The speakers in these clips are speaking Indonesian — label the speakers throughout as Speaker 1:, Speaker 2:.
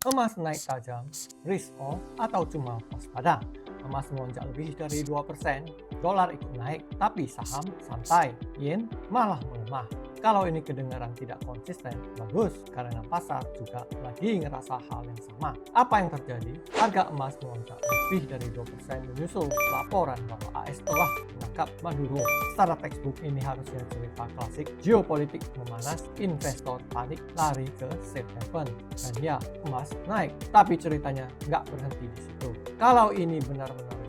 Speaker 1: Emas naik tajam, risk off atau cuma waspada. Emas melonjak lebih dari 2%, dolar ikut naik, tapi saham santai, yen malah melemah. Kalau ini kedengaran tidak konsisten, bagus, karena pasar juga lagi ngerasa hal yang sama. Apa yang terjadi? Harga emas melonjak lebih dari 2% menyusul laporan bahwa AS telah menangkap Maduro. Secara textbook ini harusnya cerita klasik, geopolitik memanas, investor panik lari ke safe haven. Dan ya, emas naik, tapi ceritanya nggak berhenti di situ. Kalau ini benar-benar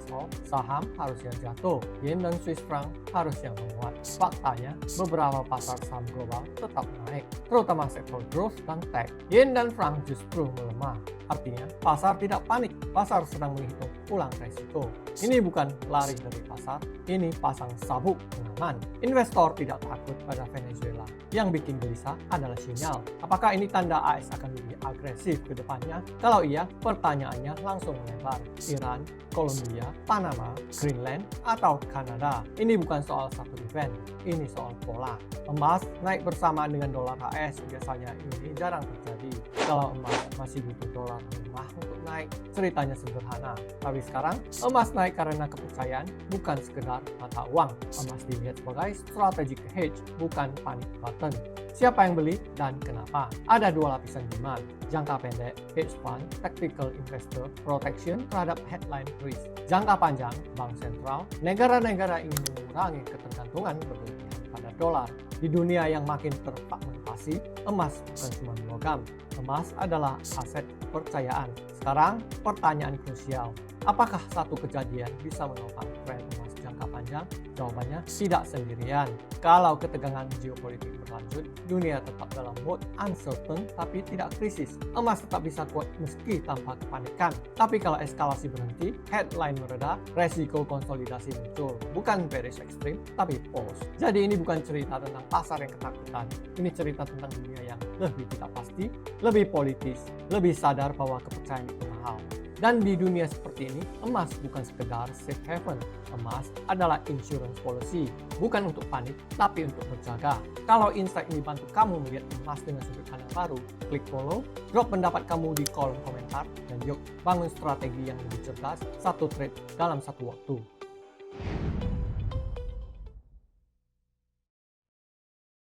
Speaker 1: saham harusnya jatuh, yen dan Swiss franc harusnya menguat. Faktanya, beberapa pasar saham global tetap naik, terutama sektor growth dan tech. Yen dan franc justru melemah. Artinya, pasar tidak panik, pasar sedang menghitung ulang resiko. Ini bukan lari dari pasar, ini pasang sabuk pengaman. Investor tidak takut pada Venezuela. Yang bikin gelisah adalah sinyal. Apakah ini tanda AS akan lebih agresif ke depannya? Kalau iya, pertanyaannya langsung melebar. Iran, Kolombia, Panama, Greenland, atau Kanada. Ini bukan soal satu event, ini soal pola. Emas naik bersamaan dengan dolar AS, biasanya ini jarang terjadi. Kalau emas masih butuh dolar melemah untuk naik, ceritanya sederhana. Tapi sekarang, emas naik karena kepercayaan, bukan sekedar mata uang. Emas dilihat sebagai strategic hedge, bukan panic button. Siapa yang beli dan kenapa? Ada dua lapisan demand. Jangka pendek, hedge fund, tactical investor, protection terhadap headline risk. Jangka panjang, bank sentral, negara-negara ingin mengurangi ketergantungan berlebihan pada dolar. Di dunia yang makin terfragmentasi, emas bukan cuma logam. Emas adalah aset kepercayaan. Sekarang, pertanyaan krusial. Apakah satu kejadian bisa menopang tren emas jangka panjang? Jawabannya tidak sendirian. Kalau ketegangan geopolitik berlanjut, dunia tetap dalam mode uncertain tapi tidak krisis. Emas tetap bisa kuat meski tanpa kepanikan. Tapi kalau eskalasi berhenti, headline mereda, resiko konsolidasi muncul. Bukan bearish ekstrim, tapi pause. Jadi ini bukan cerita tentang pasar yang ketakutan. Ini cerita tentang dunia yang lebih tidak pasti, lebih politis, lebih sadar bahwa kepercayaan itu mahal. Dan di dunia seperti ini, emas bukan sekedar safe haven. Emas adalah insurance policy, bukan untuk panik, tapi untuk berjaga. Kalau insight ini bantu kamu melihat emas dengan sudut pandang baru, klik follow, drop pendapat kamu di kolom komentar, dan yuk bangun strategi yang lebih cerdas, satu trade dalam satu waktu.